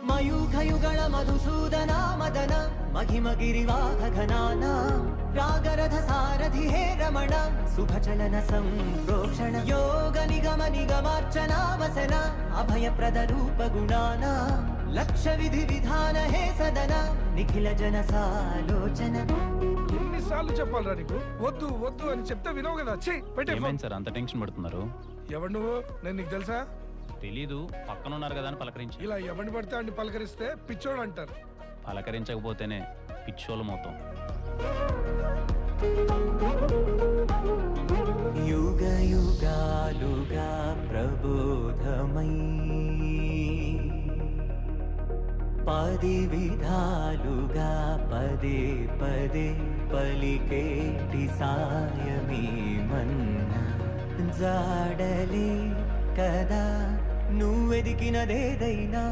మయూఖయుగళ మధుసూదన మదన మహిమగిరివాహ ఘనాన రాగరథ సారథి హే రమణ శుభచలన సంప్రోక్షణ యోగ నిగమ నిగమార్చనా వసన అభయప్రద రూప గుణాన లక్ష విధి విధాన హే సదన నిఖిల జన సాలోచన. ఎన్నిసార్లు చెప్పాలరా నీకు వద్దు వద్దు అని చెప్తే వినవు కదా. ఏమైంది సార్ అంత టెన్షన్ పడుతున్నారు? ఎవడు నువ్వు? నేను నీకు తెలుసా? తెలీదు, పక్కన ఉన్నారు కదా అని పలకరించి. ఇలా ఎవరిని పడితే అన్ని పలకరిస్తే పిచ్చోడు అంటారు. పలకరించకపోతేనే పిచ్చోళ్ళు మొత్తం. యుగ యుగాలుగా ప్రబోధమై పది విధాలుగా పదే పదే పలికేటి సాయమే మన్నా జాడలే కదా నువ్వెదికినదేదైనా.